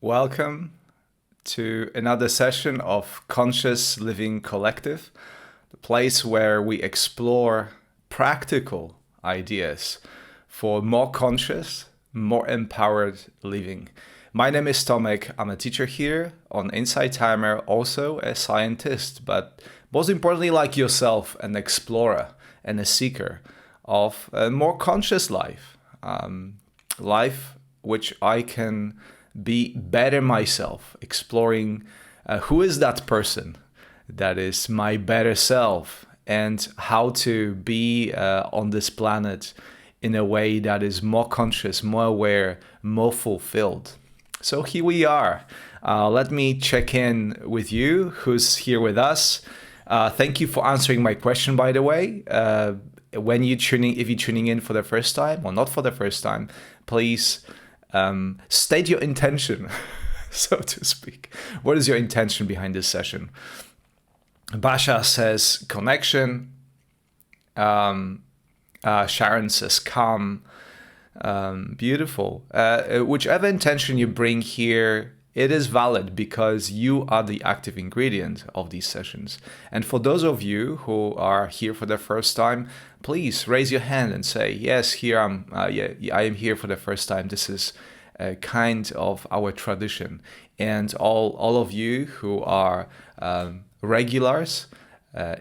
Welcome to another session of Conscious Living Collective, the place where we explore practical ideas for more conscious, more empowered living. My name is Tomek. I'm a teacher here on Insight Timer, also a scientist, but most importantly, like yourself, an explorer and a seeker of a more conscious life, life which I can be better myself, exploring who is that person that is my better self and how to be on this planet in a way that is more conscious, more aware, more fulfilled. So here we are. Let me check in with you who's here with us. Thank you for answering my question, by the way. When you if you're tuning in for the first time or not for the first time, please state your intention, so to speak. What is your intention behind this session? Basha says connection. Sharon says calm. Beautiful. Whichever intention you bring here, it is valid because you are the active ingredient of these sessions. And for those of you who are here for the first time, please raise your hand and say, yes, here I am here for the first time. This is kind of our tradition. And all of you who are regulars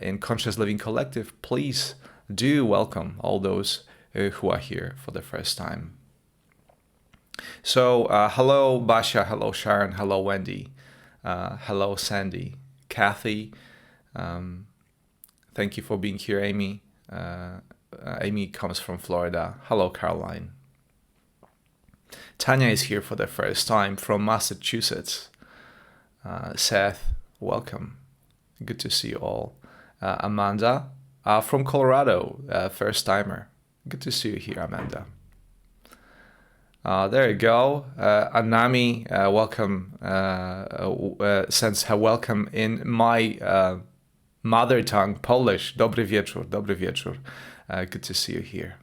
in Conscious Living Collective, please do welcome all those who are here for the first time. So hello Basha, hello Sharon, hello Wendy, hello Sandy, Kathy. Thank you for being here, Amy. Amy comes from Florida. Hello Caroline. Tanya is here for the first time from Massachusetts. Seth, welcome. Good to see you all. Amanda from Colorado, first timer. Good to see you here, Amanda. There you go. Anami, welcome. Sends her welcome in my mother tongue, Polish. Dobry wieczór, dobry wieczór. Good to see you here.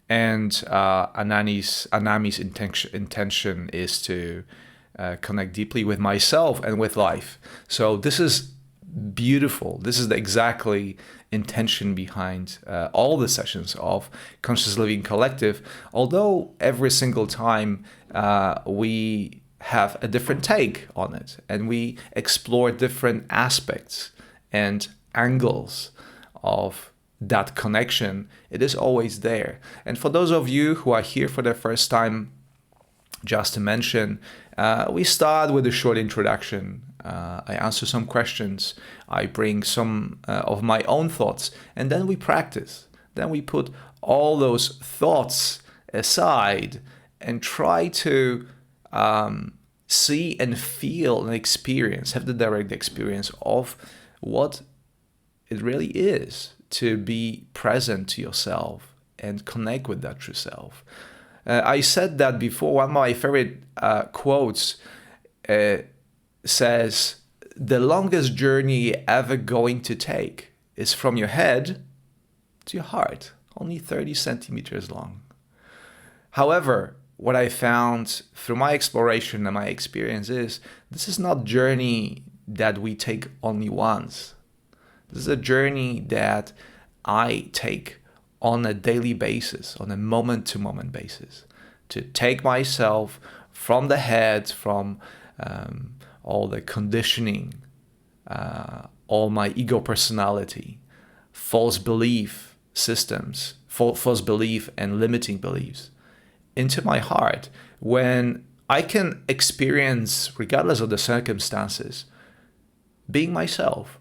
And Anami's intention is to connect deeply with myself and with life. So this is beautiful. This is the exactly intention behind all the sessions of Conscious Living Collective. Although every single time we have a different take on it and we explore different aspects and angles of that connection, it is always there. And for those of you who are here for the first time, just to mention, we start with a short introduction. I answer some questions. I bring some of my own thoughts, and then we practice. Then we put all those thoughts aside and try to see and feel and experience, have the direct experience of what it really is to be present to yourself and connect with that true self. I said that before. One of my favorite quotes says, the longest journey you're ever going to take is from your head to your heart, only 30 centimeters long. However, what I found through my exploration and my experience is this is not a journey that we take only once. This is a journey that I take on a daily basis, on a moment-to-moment basis, to take myself from the head, from all the conditioning, all my ego personality, false belief systems, false belief and limiting beliefs, into my heart, when I can experience, regardless of the circumstances, being myself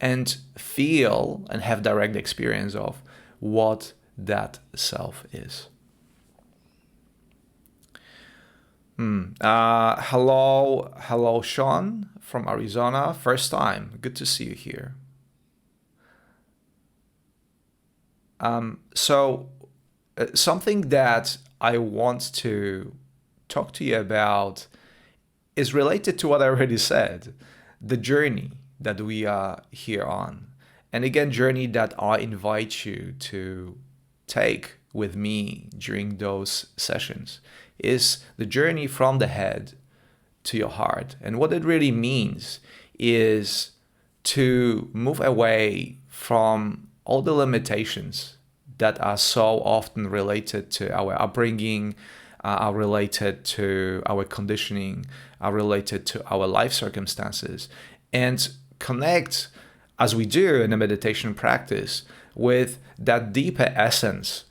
and feel and have direct experience of what that self is. Hello, Sean from Arizona. First time. Good to see you here. Something that I want to talk to you about is related to what I already said, the journey that we are here on. And again, journey that I invite you to take with me during those sessions is the journey from the head to your heart. And what it really means is to move away from all the limitations that are so often related to our upbringing, are related to our conditioning, are related to our life circumstances, and connect, as we do in a meditation practice, with that deeper essence,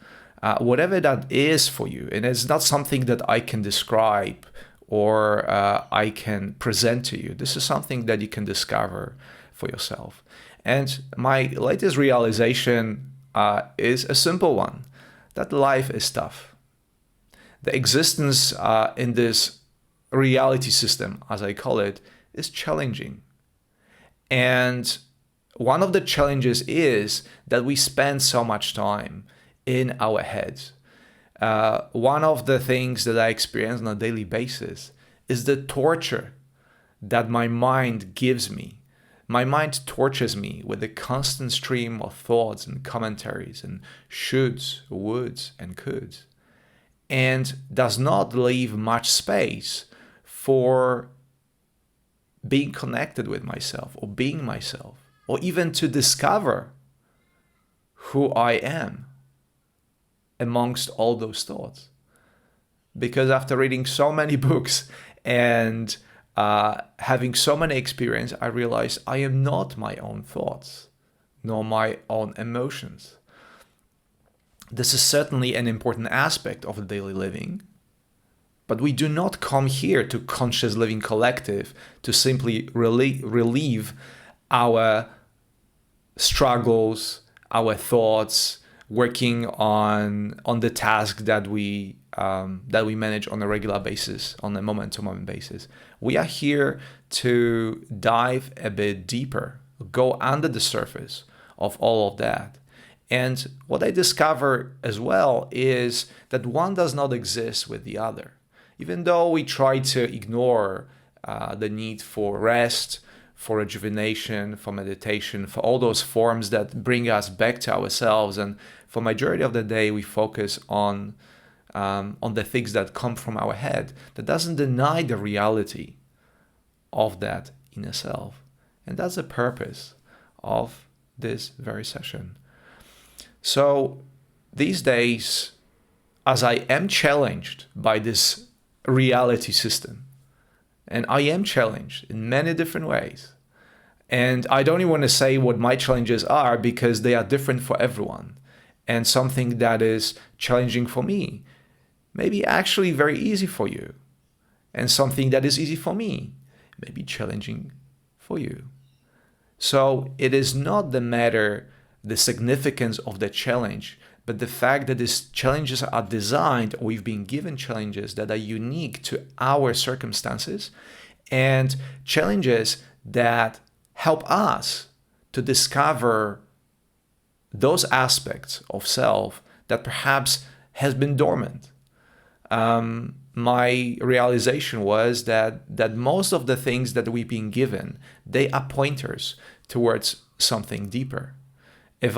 whatever that is for you. And it's not something that I can describe or I can present to you. This is something that you can discover for yourself. And my latest realization is a simple one, that life is tough. The existence in this reality system, as I call it, is challenging. And one of the challenges is that we spend so much time in our heads. One of the things that I experience on a daily basis is the torture that my mind gives me. My mind tortures me with a constant stream of thoughts and commentaries and shoulds, woulds, and coulds, and does not leave much space for being connected with myself or being myself, or even to discover who I am amongst all those thoughts. Because after reading so many books and having so many experiences, I realized I am not my own thoughts, nor my own emotions. This is certainly an important aspect of the daily living, but we do not come here to Conscious Living Collective to simply relieve our struggles, our thoughts, working on the task that we manage on a regular basis, on a moment-to-moment basis. We are here to dive a bit deeper, go under the surface of all of that. And what I discover as well is that one does not exist with the other. Even though we try to ignore the need for rest, for rejuvenation, for meditation, for all those forms that bring us back to ourselves, and for majority of the day we focus on the things that come from our head, that doesn't deny the reality of that inner self. And that's the purpose of this very session. So these days, as I am challenged by this reality system, and I am challenged in many different ways, and I don't even want to say what my challenges are because they are different for everyone. And something that is challenging for me may be actually very easy for you. And something that is easy for me may be challenging for you. So it is not the matter, the significance of the challenge, but the fact that these challenges are designed, or we've been given challenges that are unique to our circumstances, and challenges that help us to discover those aspects of self that perhaps has been dormant. My realization was that most of the things that we've been given, they are pointers towards something deeper. If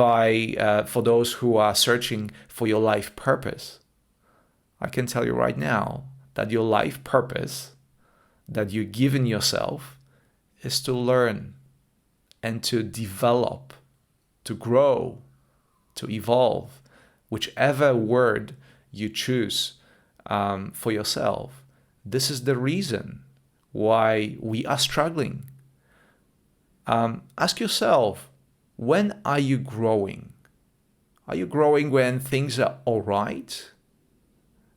for those who are searching for your life purpose, I can tell you right now that your life purpose that you've given yourself is to learn and to develop, to grow, to evolve, whichever word you choose for yourself. This is the reason why we are struggling. Ask yourself, when are you growing? Are you growing when things are all right?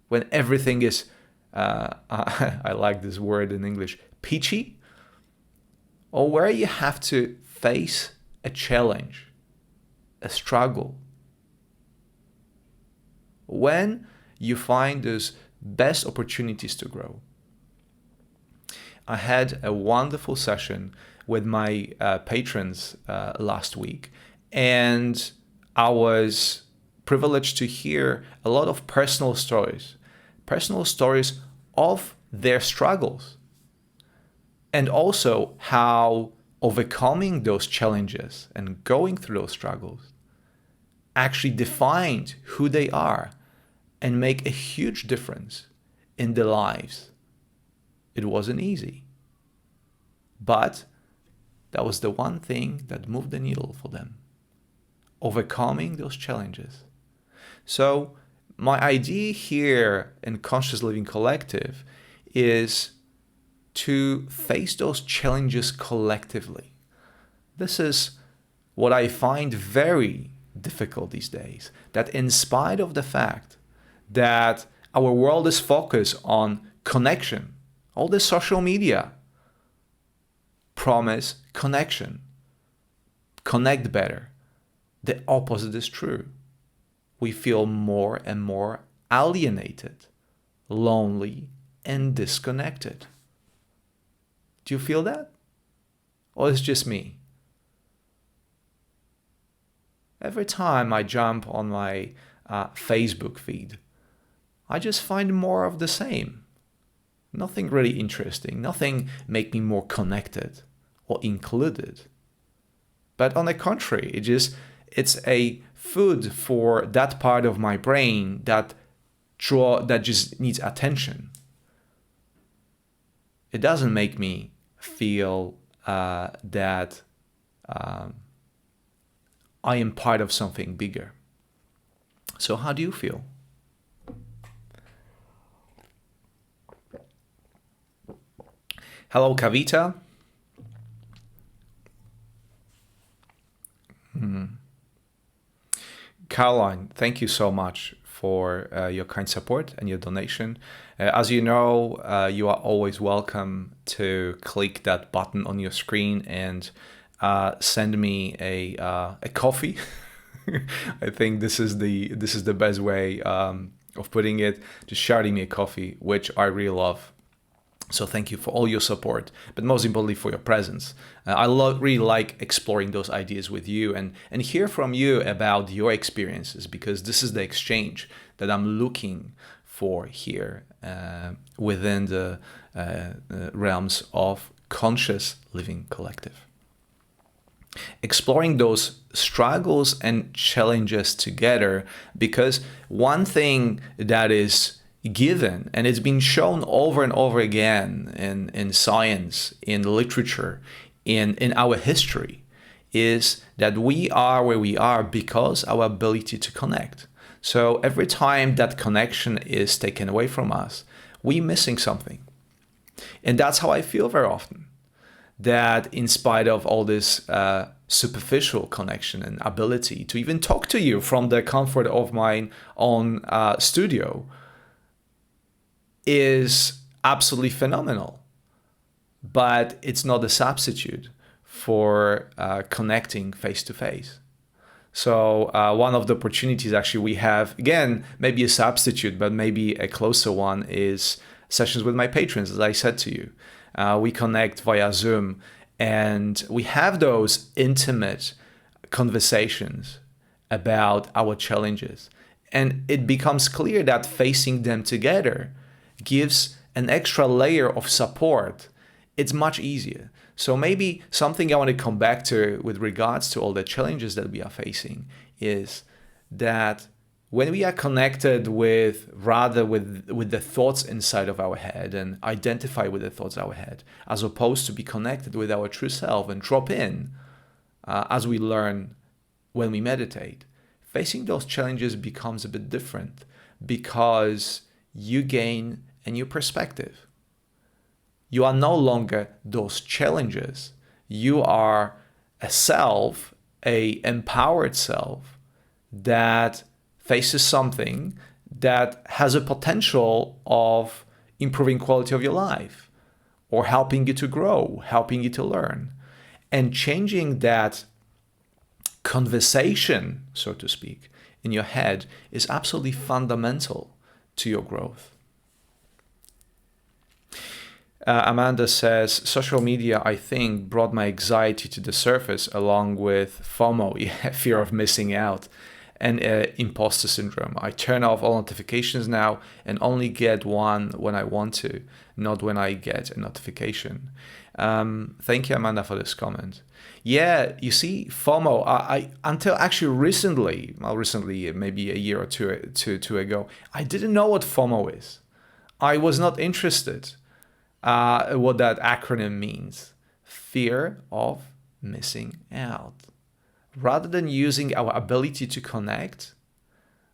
When everything is, I like this word in English, peachy? Or where you have to face a challenge, a struggle? When you find those best opportunities to grow. I had a wonderful session with my patrons last week, and I was privileged to hear a lot of personal stories of their struggles, and also how overcoming those challenges and going through those struggles actually defined who they are and make a huge difference in their lives. It wasn't easy, but that was the one thing that moved the needle for them, overcoming those challenges. So my idea here in Conscious Living Collective is to face those challenges collectively. This is what I find very difficult these days, that in spite of the fact that our world is focused on connection, all the social media promise connection, connect better. The opposite is true. We feel more and more alienated, lonely, and disconnected. Do you feel that? Or is it just me? Every time I jump on my Facebook feed, I just find more of the same. Nothing really interesting, nothing make me more connected or included. But on the contrary, it's a food for that part of my brain that just needs attention. It doesn't make me feel that I am part of something bigger. So how do you feel? Hello, Kavita. Caroline, thank you so much for your kind support and your donation. As you know, you are always welcome to click that button on your screen and send me a coffee. I think this is the best way of putting it. Just shouting me a coffee, which I really love. So thank you for all your support, but most importantly for your presence. I really like exploring those ideas with you and hear from you about your experiences, because this is the exchange that I'm looking for here within the realms of Conscious Living Collective. Exploring those struggles and challenges together, because one thing that is given, and it's been shown over and over again in science, in literature, in our history, is that we are where we are because our ability to connect. So every time that connection is taken away from us, we're missing something. And that's how I feel very often, that in spite of all this superficial connection and ability to even talk to you from the comfort of my own studio, is absolutely phenomenal, but it's not a substitute for connecting face to face. So one of the opportunities actually we have, again, maybe a substitute, but maybe a closer one, is sessions with my patrons, as I said to you. We connect via Zoom and we have those intimate conversations about our challenges. And it becomes clear that facing them together gives an extra layer of support. It's much easier. So maybe something I want to come back to with regards to all the challenges that we are facing is that when we are connected with the thoughts inside of our head and identify with the thoughts in our head, as opposed to be connected with our true self and drop in as we learn when we meditate, facing those challenges becomes a bit different, because you gain a new perspective. You are no longer those challenges. You are a self, a empowered self that faces something that has a potential of improving quality of your life or helping you to grow, helping you to learn. And changing that conversation, so to speak, in your head is absolutely fundamental to your growth. Amanda says, social media, I think, brought my anxiety to the surface along with FOMO, fear of missing out. and imposter syndrome. I turn off all notifications now and only get one when I want to, not when I get a notification. Thank you, Amanda, for this comment. Yeah, you see, FOMO, I until actually recently, maybe a year or two ago, I didn't know what FOMO is. I was not interested what that acronym means. Fear of missing out. Rather than using our ability to connect,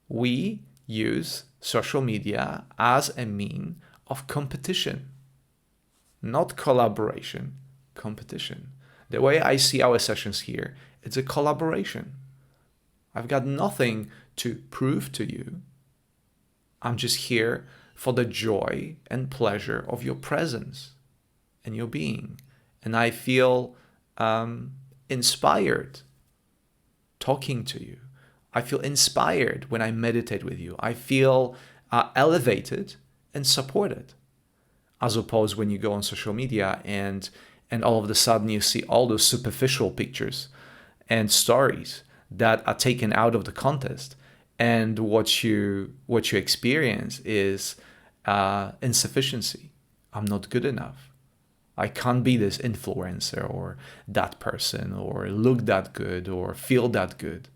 we use social media as a mean of competition. Not collaboration, competition. The way I see our sessions here, it's a collaboration. I've got nothing to prove to you. I'm just here for the joy and pleasure of your presence and your being. And I feel inspired talking to you. I feel inspired when I meditate with you. I feel elevated and supported. As opposed when you go on social media and all of a sudden you see all those superficial pictures and stories that are taken out of the context, and what you experience is insufficiency. I'm not good enough. I can't be this influencer or that person or look that good or feel that good.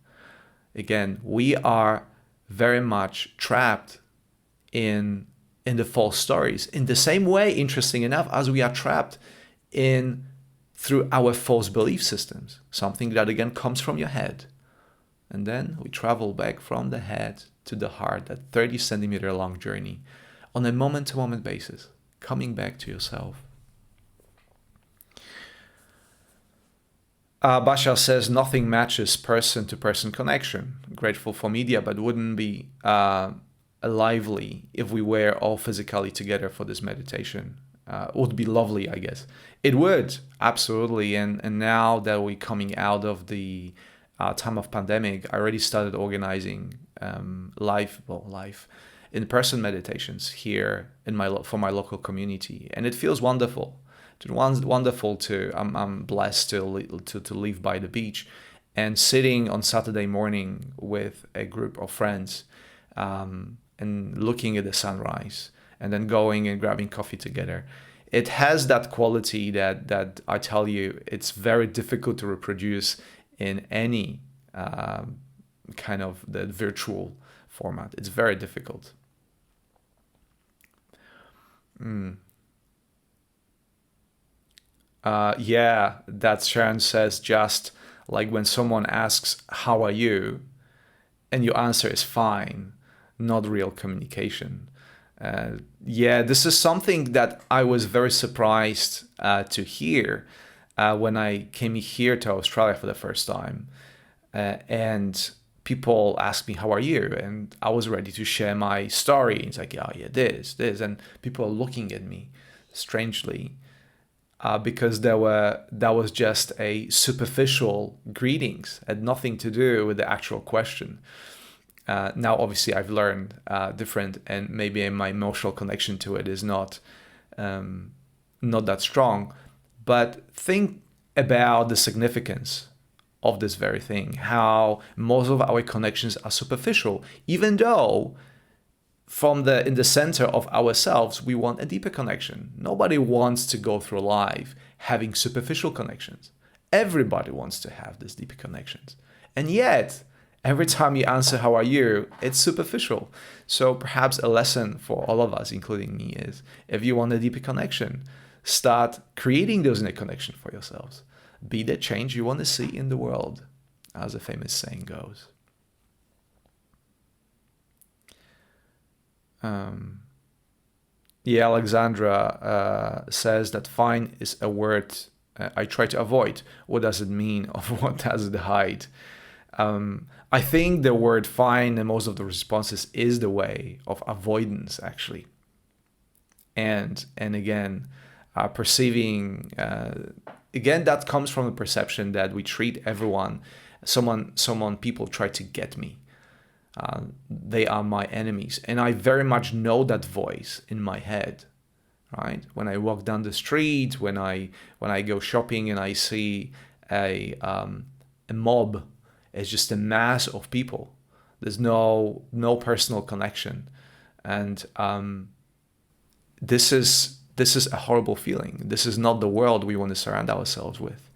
Again, we are very much trapped in the false stories, in the same way, interesting enough, as we are trapped through our false belief systems, something that again comes from your head. And then we travel back from the head to the heart, that 30 centimeter long journey on a moment-to-moment basis, coming back to yourself. Bashar says, nothing matches person-to-person connection. Grateful for media, but wouldn't be lively if we were all physically together for this meditation. Would be lovely, I guess. It would, absolutely. And now that we're coming out of the time of pandemic, I already started organizing live in-person meditations here for my local community, and it feels wonderful. It's wonderful to. I'm blessed to live by the beach, and sitting on Saturday morning with a group of friends, and looking at the sunrise, and then going and grabbing coffee together. It has that quality that I tell you, it's very difficult to reproduce in any kind of the virtual format. It's very difficult. Yeah, that Sharon says, just like when someone asks, how are you? And your answer is fine, not real communication. Yeah, this is something that I was very surprised to hear when I came here to Australia for the first time. And people asked me, how are you? And I was ready to share my story. It's like, yeah, this. And people are looking at me strangely because that was just a superficial greetings, had nothing to do with the actual question. Now, obviously, I've learned different, and maybe my emotional connection to it is not that strong. But think about the significance of this very thing, how most of our connections are superficial, even though in the center of ourselves, we want a deeper connection. Nobody wants to go through life having superficial connections. Everybody wants to have these deeper connections. And yet, every time you answer, how are you? It's superficial. So perhaps a lesson for all of us, including me, is if you want a deeper connection, start creating those inner connections for yourselves. Be the change you want to see in the world, as a famous saying goes. Yeah, Alexandra says that fine is a word I try to avoid. What does it mean? Of what does it hide? I think the word fine in most of the responses is the way of avoidance, actually. And again, perceiving, again, that comes from the perception that we treat everyone, people try to get me. They are my enemies. And I very much know that voice in my head, right? When I walk down the street, when I go shopping and I see a mob, it's just a mass of people. There's no personal connection, and this is a horrible feeling. This is not the world we want to surround ourselves with.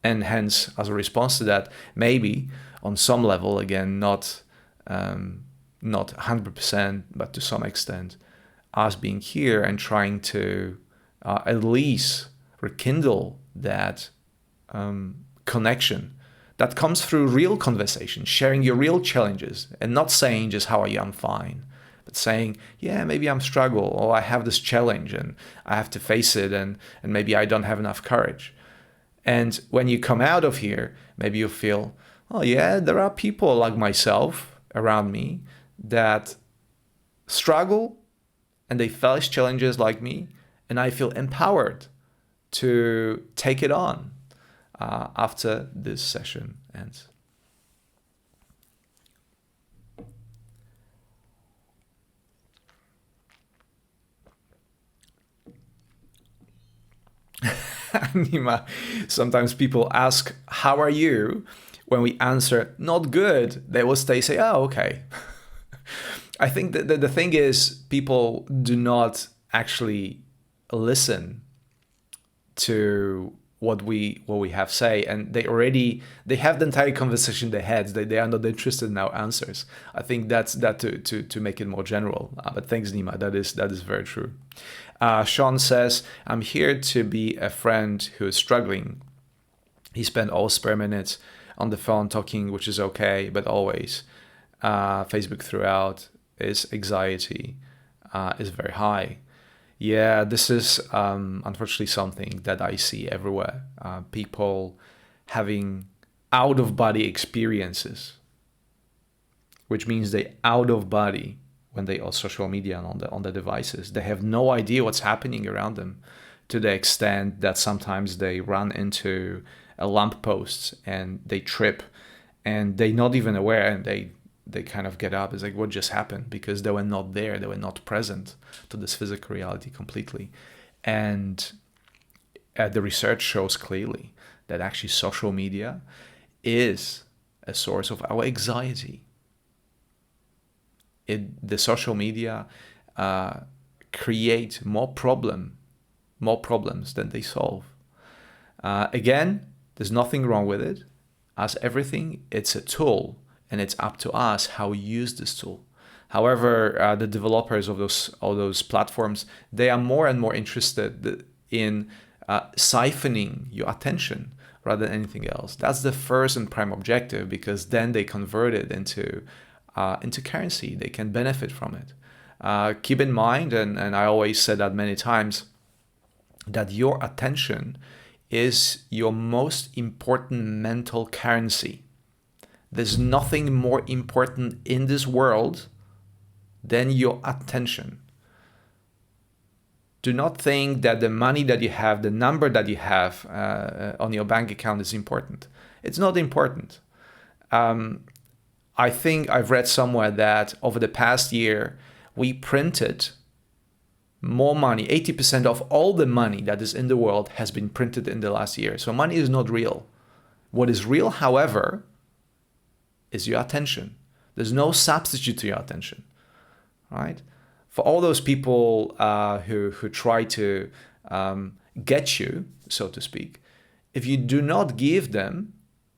And hence, as a response to that, maybe on some level, again, not 100%, but to some extent, us being here and trying to at least rekindle that connection that comes through real conversation, sharing your real challenges, and not saying just, how are you, I'm fine, but saying, yeah, maybe I'm struggle, or I have this challenge and I have to face it, and maybe I don't have enough courage. And when you come out of here, maybe you feel, oh yeah, there are people like myself around me that struggle and they face challenges like me, and I feel empowered to take it on after this session ends. Nima, sometimes people ask, how are you? When we answer, not good, they will say, oh, okay. I think that the thing is, people do not actually listen to what we have say, and they have the entire conversation in their heads. They are not interested in our answers. I think that's that to make it more general. But thanks, Nima. That is very true. Sean says, I'm here to be a friend who is struggling. He spent all spare minutes on the phone talking, which is okay, but always Facebook throughout, his anxiety is very high. Yeah, this is unfortunately something that I see everywhere. People having out-of-body experiences, which means they out of body when they are social media and on the devices. They have no idea what's happening around them, to the extent that sometimes they run into a lamppost and they trip, and they're not even aware, and they kind of get up. It's like, what just happened? Because they were not there. They were not present to this physical reality completely. And the research shows clearly that actually social media is a source of our anxiety. The social media create more problems than they solve. Again, there's nothing wrong with it. As everything, it's a tool, and it's up to us how we use this tool. However, the developers of those platforms, they are more and more interested in siphoning your attention rather than anything else. That's the first and prime objective, because then they convert it into currency. They can benefit from it. Keep in mind, and I always said that many times, that your attention is your most important mental currency. There's nothing more important in this world than your attention. Do not think that the money that you have, the number that you have on your bank account is important. It's not important. I think I've read somewhere that over the past year, we printed more money. 80% of all the money that is in the world has been printed in the last year. So money is not real. What is real, however, is your attention. There's no substitute to your attention, right? For all those people who try to get you, so to speak, if you do not give them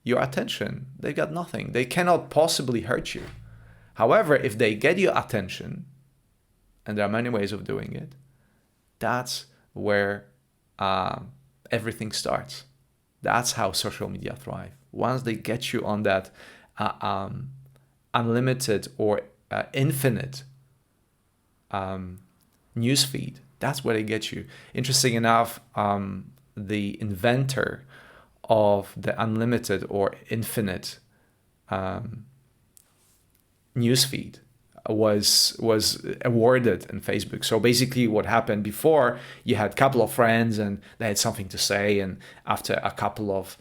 your attention, they got nothing. They cannot possibly hurt you. However, if they get your attention, and there are many ways of doing it, that's where everything starts. That's how social media thrive. Once they get you on that unlimited or infinite newsfeed, that's where they get you. Interesting enough, the inventor of the unlimited or infinite newsfeed was awarded in Facebook. So basically what happened before, you had a couple of friends and they had something to say, and after a couple of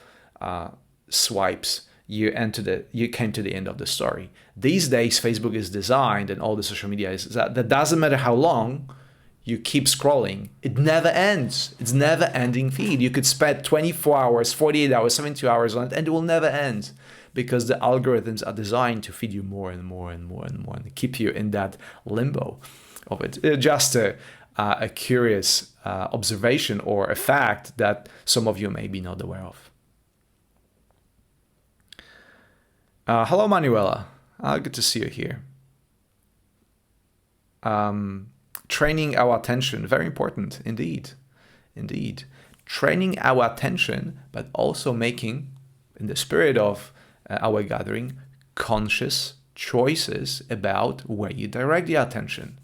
swipes, you came to the end of the story. These days, Facebook is designed, and all the social media is that doesn't matter how long you keep scrolling, it never ends. It's never ending feed. You could spend 24 hours, 48 hours, 72 hours on it, and it will never end. because the algorithms are designed to feed you more and more and more and more and keep you in that limbo of it. Just a curious observation or a fact that some of you may be not aware of. Hello, Manuela. Good to see you here. Training our attention, very important indeed. Indeed. Training our attention, but also making, in the spirit of our gathering, conscious choices about where you direct your attention.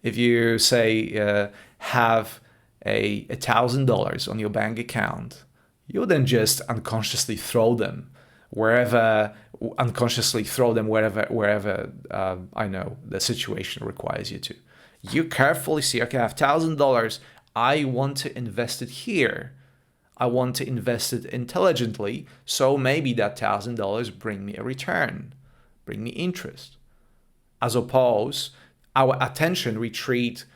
If you say have $1,000 on your bank account, you then just unconsciously throw them wherever I know the situation requires you to. You carefully see, okay, I have $1,000. I want to invest it here. I want to invest it intelligently, so maybe that $1,000 bring me a return, bring me interest. As opposed, our attention we don't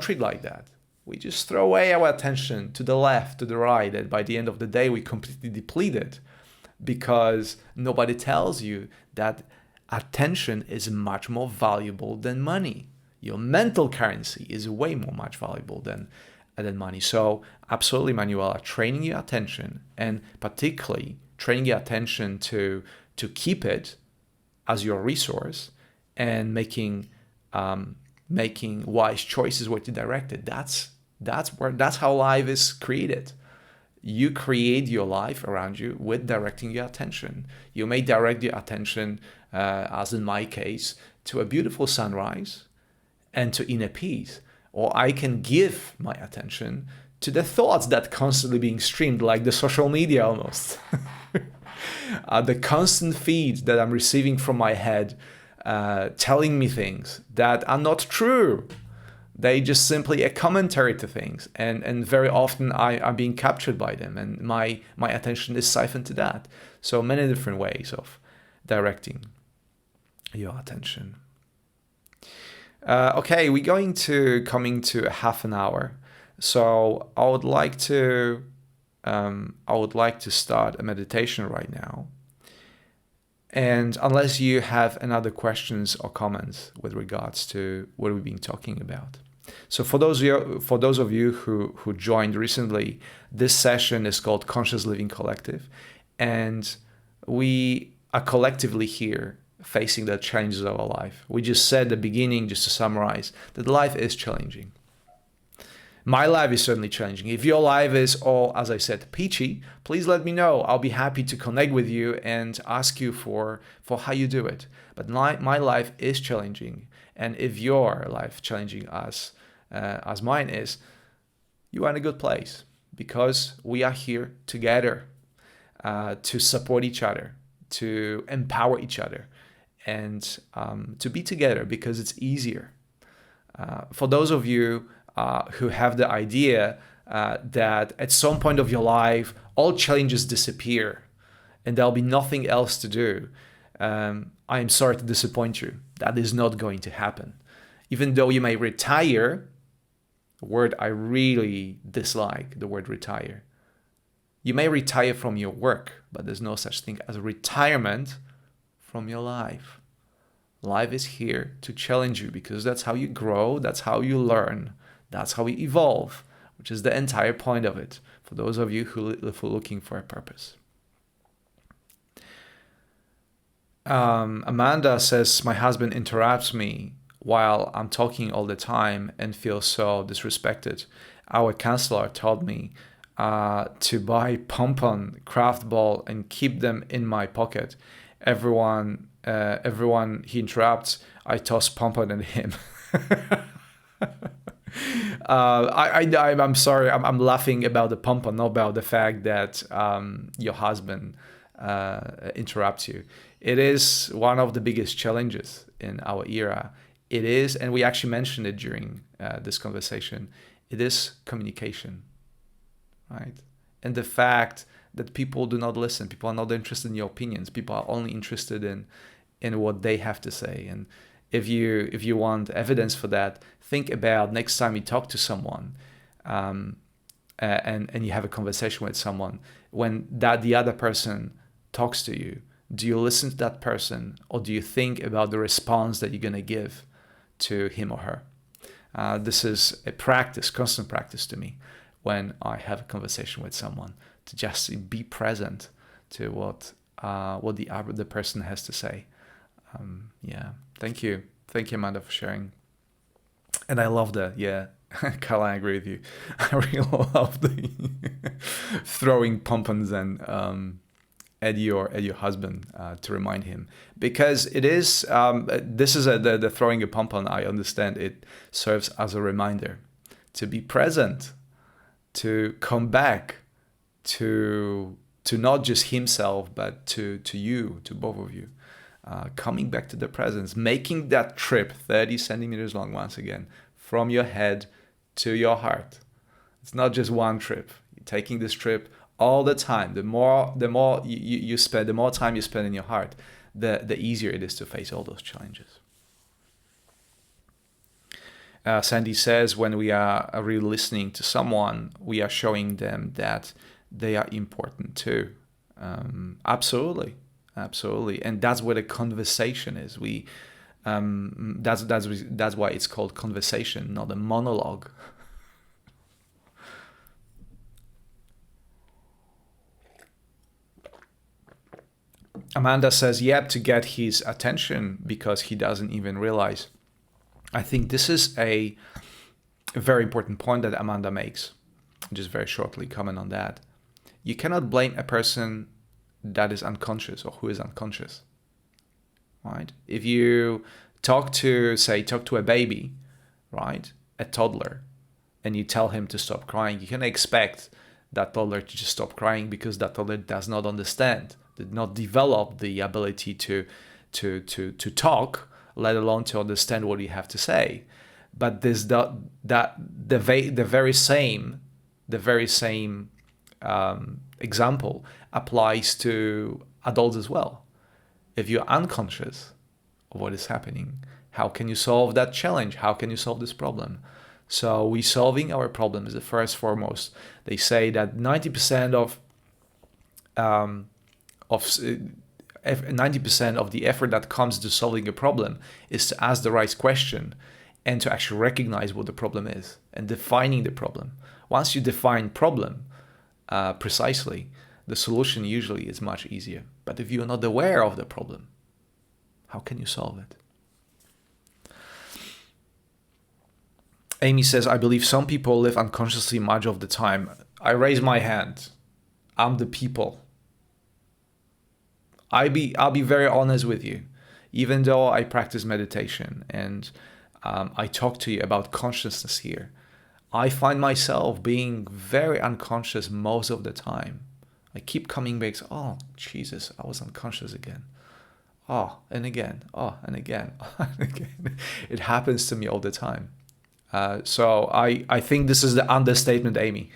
treat like that. We just throw away our attention to the left, to the right, and by the end of the day, we completely deplete it because nobody tells you that attention is much more valuable than money. Your mental currency is way much valuable than money. So absolutely, Manuela, training your attention, and particularly training your attention to keep it as your resource and making wise choices where to direct it. That's how life is created. You create your life around you with directing your attention. You may direct your attention, as in my case, to a beautiful sunrise and to inner peace. Or I can give my attention to the thoughts that constantly being streamed, like the social media almost. The constant feed that I'm receiving from my head, telling me things that are not true. They just simply a commentary to things. And very often I'm being captured by them, and my attention is siphoned to that. So many different ways of directing your attention. Okay, we're coming to a half an hour. So I would like to start a meditation right now. And unless you have another questions or comments with regards to what we've been talking about. So for those of you who joined recently, this session is called Conscious Living Collective, and we are collectively here facing the challenges of our life. We just said at the beginning, just to summarize, that life is challenging. My life is certainly challenging. If your life is all, as I said, peachy, please let me know. I'll be happy to connect with you and ask you for how you do it. But my life is challenging. And if your life challenging as mine is, you are in a good place, because we are here together to support each other, to empower each other, and to be together because it's easier. For those of you who have the idea that at some point of your life, all challenges disappear and there'll be nothing else to do, I am sorry to disappoint you. That is not going to happen. Even though you may retire, a word I really dislike, the word retire. You may retire from your work, but there's no such thing as a retirement from your life. Life is here to challenge you, because that's how you grow, that's how you learn, that's how you evolve, which is the entire point of it, for those of you who are looking for a purpose. Amanda says, my husband interrupts me while I'm talking all the time and feels so disrespected. Our counselor told me to buy pom-pom craft ball and keep them in my pocket. Everyone he interrupts, I toss pom-pom at him. I'm sorry, I'm laughing about the pom-pom, not about the fact that your husband interrupts you. It is one of the biggest challenges in our era. It is, and we actually mentioned it during this conversation, it is communication, right? And the fact that people do not listen, people are not interested in your opinions, people are only interested in what they have to say. And if you want evidence for that, think about next time you talk to someone and you have a conversation with someone, when the other person talks to you, do you listen to that person, or do you think about the response that you're going to give to him or her? This is a practice, constant practice to me when I have a conversation with someone, to just be present to what the person has to say. Thank you, Amanda, for sharing. And I love that. Carl, I agree with you. I really love the throwing pompons and at your husband to remind him, because it is this is the throwing a pompon. I understand it serves as a reminder to be present, to come back to not just himself but to you, to both of you, coming back to the presence, making that trip 30 centimeters long, once again, from your head to your heart. It's not just one trip. You're taking this trip all the time. The more you spend, the more time you spend in your heart, the easier it is to face all those challenges. Sandy says, when we are really listening to someone, we are showing them that they are important too. Absolutely, and that's where the conversation is. That's why it's called conversation, not a monologue. Amanda says, yep, to get his attention because he doesn't even realize. I think this is a very important point that Amanda makes. Just very shortly comment on that. You cannot blame a person that is unconscious or who is unconscious, right? If you talk to a baby, right, a toddler, and you tell him to stop crying, you can expect that toddler to just stop crying because that toddler does not understand, did not develop the ability to talk, let alone to understand what you have to say. But the very same example applies to adults as well. If you're unconscious of what is happening, how can you solve that challenge? How can you solve this problem? So we solving our problem is the first foremost. They say that 90% of 90% of the effort that comes to solving a problem is to ask the right question and to actually recognize what the problem is and defining the problem. Once you define problem precisely, the solution usually is much easier. But if you're not aware of the problem, how can you solve it? Amy says, I believe some people live unconsciously much of the time. I raise my hand. I'm the people. I'll be very honest with you. Even though I practice meditation and I talk to you about consciousness here, I find myself being very unconscious most of the time. I keep coming back, oh, Jesus, I was unconscious again. Oh, and again, oh, and again, oh, and again. It happens to me all the time. So I think this is the understatement, Amy.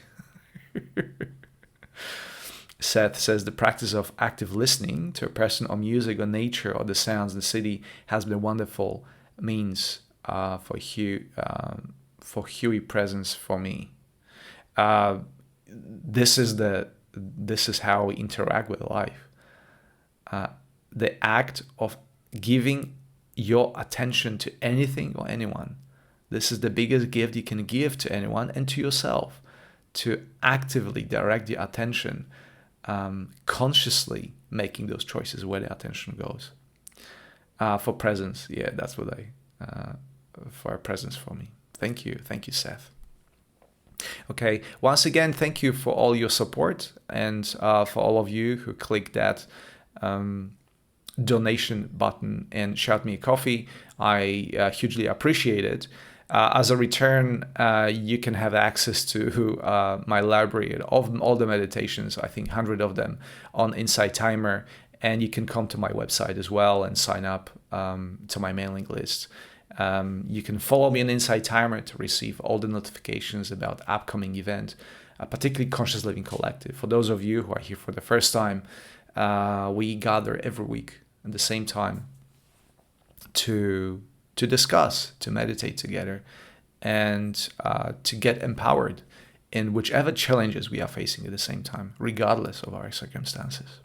Seth says, the practice of active listening to a person or music or nature or the sounds in the city has been a wonderful means for Huey presence for me. This is how we interact with life. The act of giving your attention to anything or anyone. This is the biggest gift you can give to anyone and to yourself, to actively direct your attention, consciously making those choices where the attention goes. For presence, that's what for a presence for me. Thank you, Seth. Okay, once again, thank you for all your support and for all of you who clicked that donation button and shout me a coffee. I hugely appreciate it. As a return, you can have access to my library of all the meditations, I think 100 of them, on Insight Timer. And you can come to my website as well and sign up to my mailing list. You can follow me on Insight Timer to receive all the notifications about upcoming event, particularly Conscious Living Collective. For those of you who are here for the first time, we gather every week at the same time to discuss, to meditate together, and to get empowered in whichever challenges we are facing at the same time, regardless of our circumstances.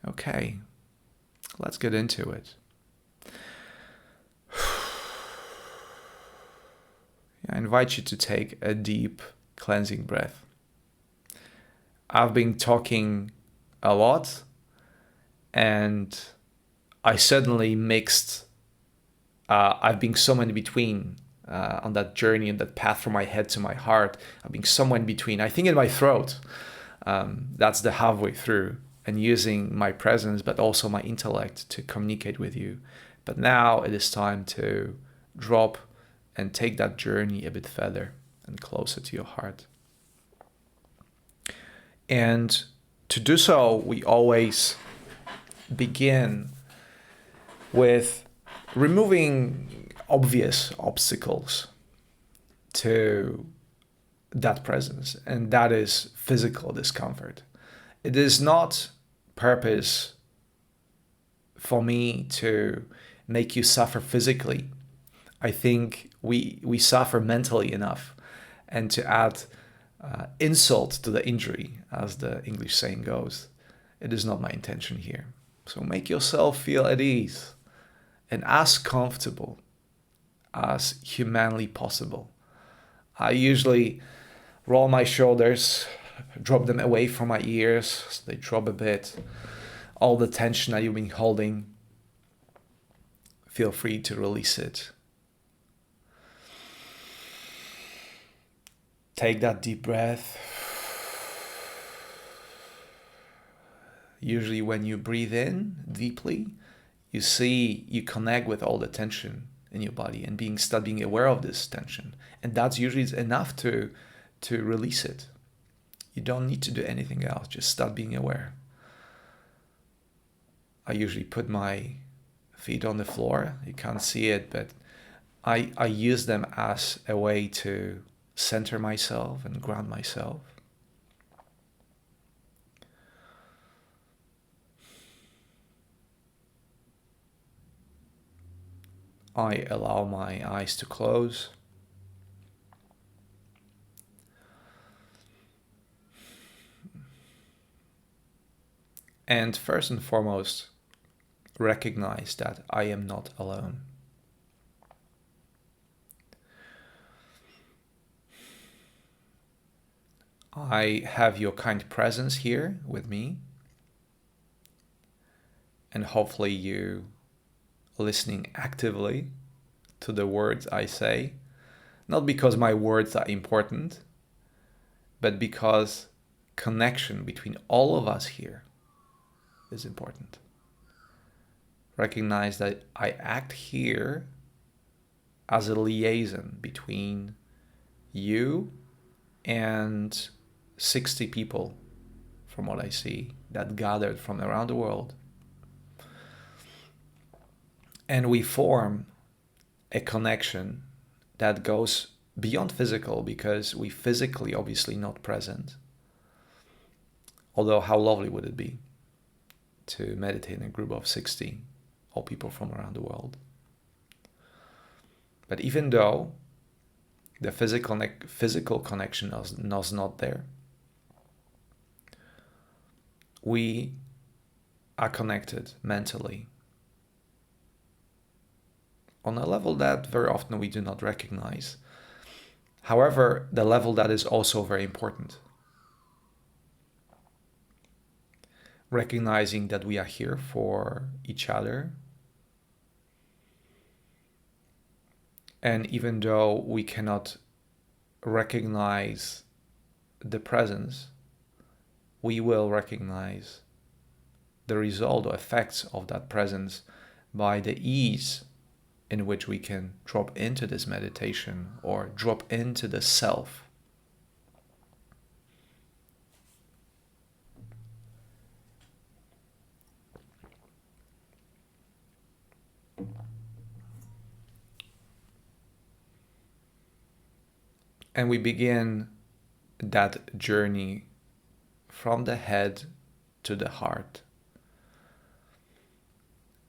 Okay, let's get into it. I invite you to take a deep cleansing breath. I've been talking a lot, and I suddenly mixed. I've been somewhere in between on that journey and that path from my head to my heart. I've been somewhere in between. I think in my throat. That's the halfway through, and using my presence, but also my intellect to communicate with you. But now it is time to drop and take that journey a bit further and closer to your heart. And to do so, we always begin with removing obvious obstacles to that presence, and that is physical discomfort. It is not purpose for me to make you suffer physically. I think we suffer mentally enough, and to add insult to the injury, as the English saying goes, it is not my intention here. So make yourself feel at ease and as comfortable as humanly possible. I usually roll my shoulders, drop them away from my ears so they drop a bit. All the tension that you've been holding, feel free to release it. Take that deep breath. Usually when you breathe in deeply, you connect with all the tension in your body and start being aware of this tension. And that's usually enough to release it. You don't need to do anything else, just start being aware. I usually put my feet on the floor. You can't see it, but I use them as a way to center myself and ground myself. I allow my eyes to close. And first and foremost, recognize that I am not alone. I have your kind presence here with me, and hopefully you listening actively to the words I say, not because my words are important, but because connection between all of us here is important. Recognize that I act here as a liaison between you and 60 people, from what I see, that gathered from around the world. And we form a connection that goes beyond physical, because we physically obviously not present. Although how lovely would it be to meditate in a group of 60, all people from around the world. But even though the physical connection is not there, we are connected mentally on a level that very often we do not recognize. However, the level that is also very important. Recognizing that we are here for each other. And even though we cannot recognize the presence, we will recognize the result or effects of that presence by the ease in which we can drop into this meditation or drop into the self. And we begin that journey from the head to the heart.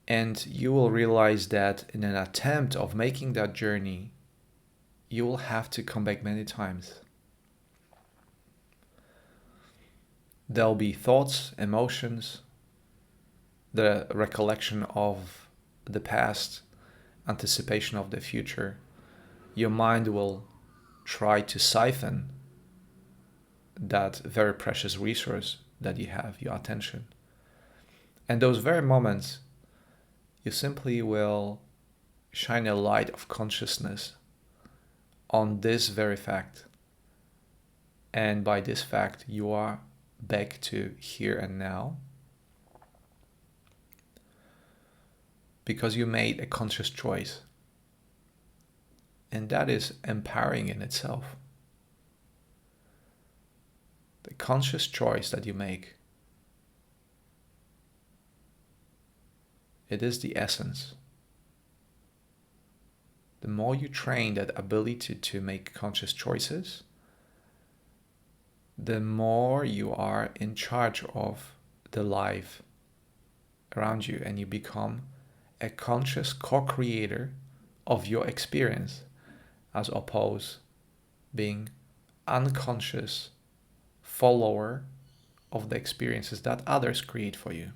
And you will realize that in an attempt of making that journey, you will have to come back many times. There'll be thoughts, emotions, the recollection of the past, anticipation of the future, your mind will try to siphon that very precious resource that you have, your attention. And those very moments, you simply will shine a light of consciousness on this very fact. And by this fact, you are back to here and now, because you made a conscious choice. And that is empowering in itself. The conscious choice that you make, it is the essence. The more you train that ability to make conscious choices, the more you are in charge of the life around you, and you become a conscious co-creator of your experience, as opposed being unconscious follower of the experiences that others create for you.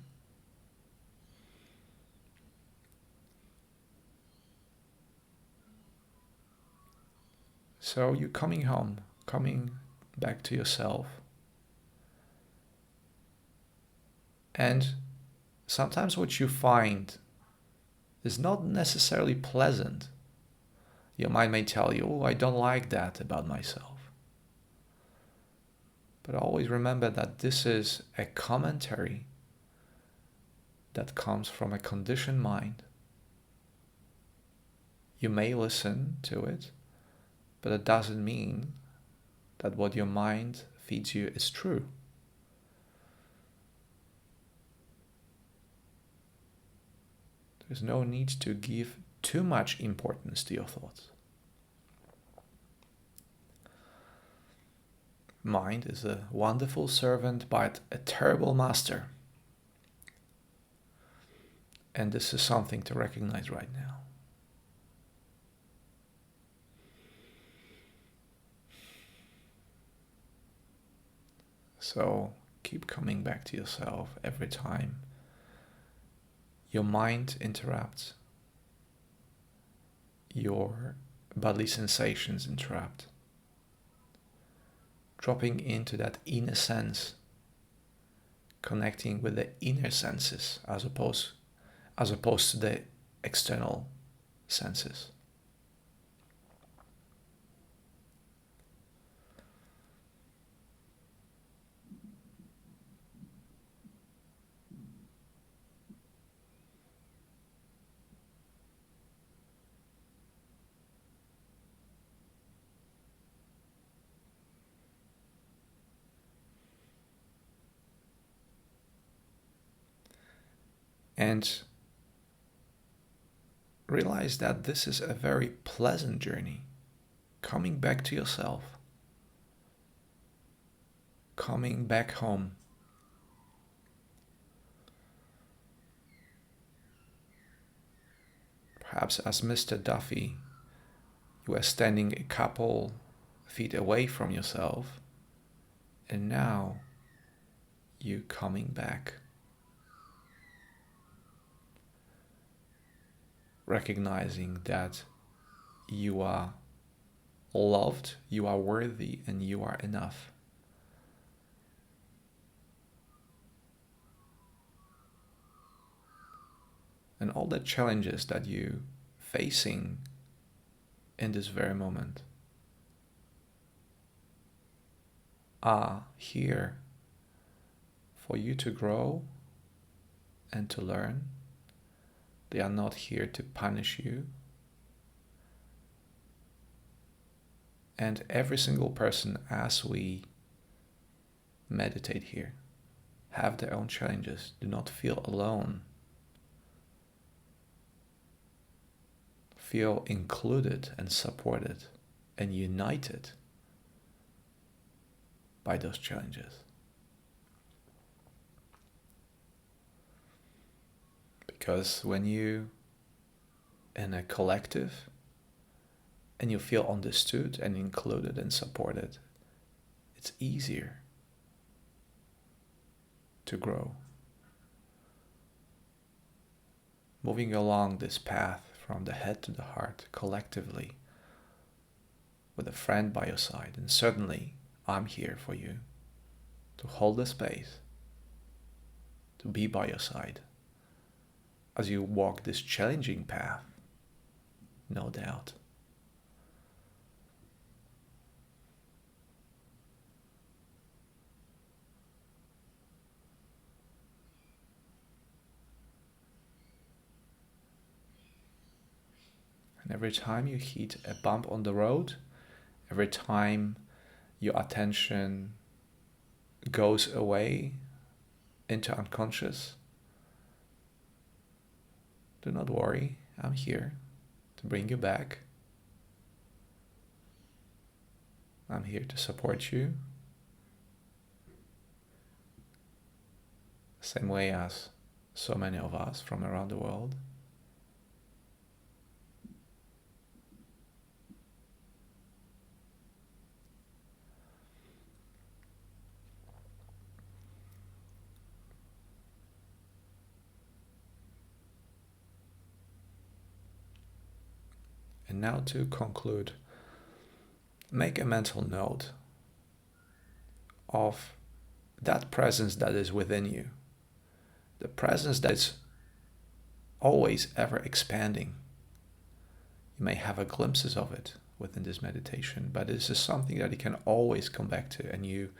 So you're coming home, coming back to yourself. And sometimes what you find is not necessarily pleasant. Your mind may tell you, oh, I don't like that about myself. But always remember that this is a commentary that comes from a conditioned mind. You may listen to it, but it doesn't mean that what your mind feeds you is true. There's no need to give too much importance to your thoughts. Mind is a wonderful servant, but a terrible master. And this is something to recognize right now. So keep coming back to yourself every time your mind interrupts, your bodily sensations interrupt. Dropping into that inner sense, connecting with the inner senses as opposed to the external senses. And realize that this is a very pleasant journey. Coming back to yourself. Coming back home. Perhaps as Mr. Duffy, you were standing a couple feet away from yourself, and now you're coming back. Recognizing that you are loved, you are worthy, and you are enough. And all the challenges that you're facing in this very moment are here for you to grow and to learn. They are not here to punish you. And every single person, as we meditate here, have their own challenges. Do not feel alone. Feel included and supported and united by those challenges. Because when you in a collective and you feel understood and included and supported, it's easier to grow. moving along this path from the head to the heart collectively with a friend by your side. And certainly I'm here for you to hold the space, to be by your side as you walk this challenging path, no doubt. And every time you hit a bump on the road, every time your attention goes away into unconscious, do not worry, I'm here to bring you back. I'm here to support you. Same way as so many of us from around the world. And now to conclude, make a mental note of that presence that is within you, the presence that is always ever expanding. You may have a glimpses of it within this meditation, but this is something that you can always come back to, and you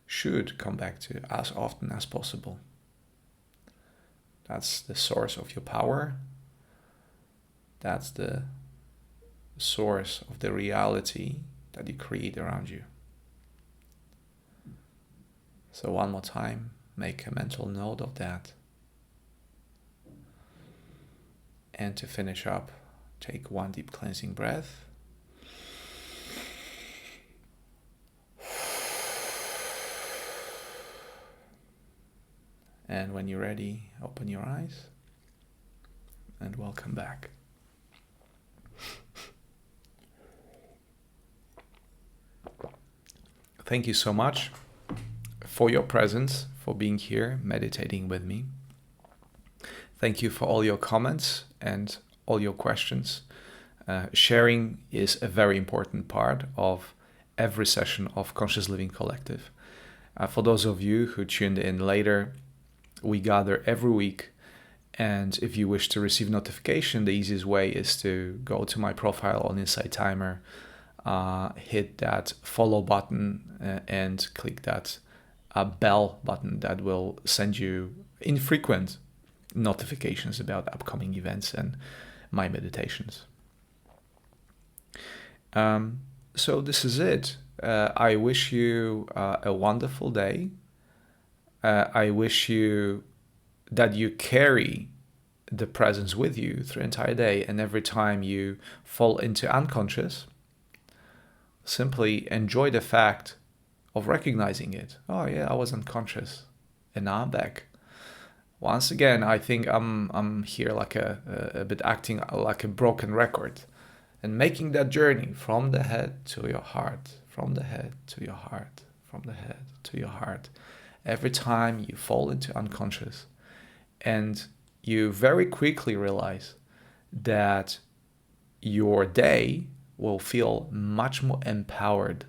should come back to as often as possible. That's the source of your power. That's the source of the reality that you create around you. So one more time, make a mental note of that. And to finish up, take one deep cleansing breath. And when you're ready, open your eyes and welcome back. Thank you so much for your presence, for being here, meditating with me. Thank you for all your comments and all your questions. Sharing is a very important part of every session of Conscious Living Collective. For those of you who tuned in later, we gather every week. And if you wish to receive notification, the easiest way is to go to my profile on Insight Timer, hit that follow button and click that bell button that will send you infrequent notifications about upcoming events and my meditations. So this is it. I wish you a wonderful day. I wish you that you carry the presence with you through the entire day, and every time you fall into unconscious, simply enjoy the fact of recognizing it. Oh yeah, I was unconscious and now I'm back. Once again, I think I'm here like a bit acting like a broken record, and making that journey from the head to your heart, from the head to your heart, from the head to your heart. Every time you fall into unconscious, and you very quickly realize that your day will feel much more empowered,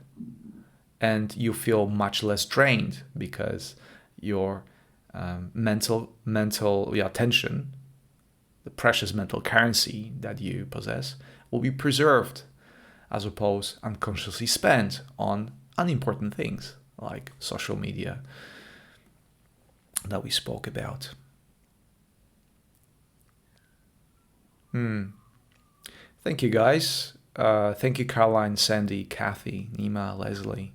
and you feel much less drained because your mental tension, the precious mental currency that you possess, will be preserved, as opposed unconsciously spent on unimportant things like social media that we spoke about. Thank you, guys. Thank you, Caroline, Sandy, Kathy, Nima, Leslie,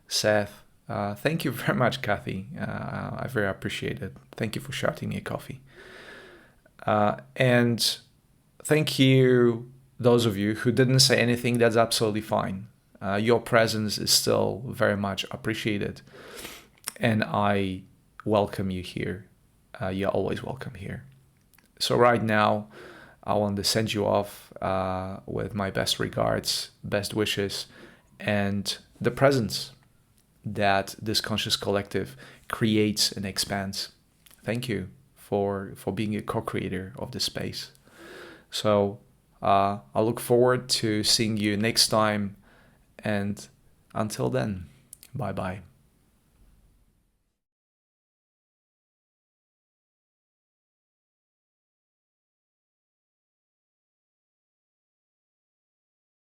Seth. Thank you very much, Kathy. I very appreciate it. Thank you for shouting me a coffee. And thank you, those of you who didn't say anything. That's absolutely fine. Your presence is still very much appreciated. And I welcome you here. You're always welcome here. So right now, I want to send you off with my best regards, best wishes, and the presence that this conscious collective creates and expands. Thank you for being a co-creator of the space. So I look forward to seeing you next time, and until then, bye bye.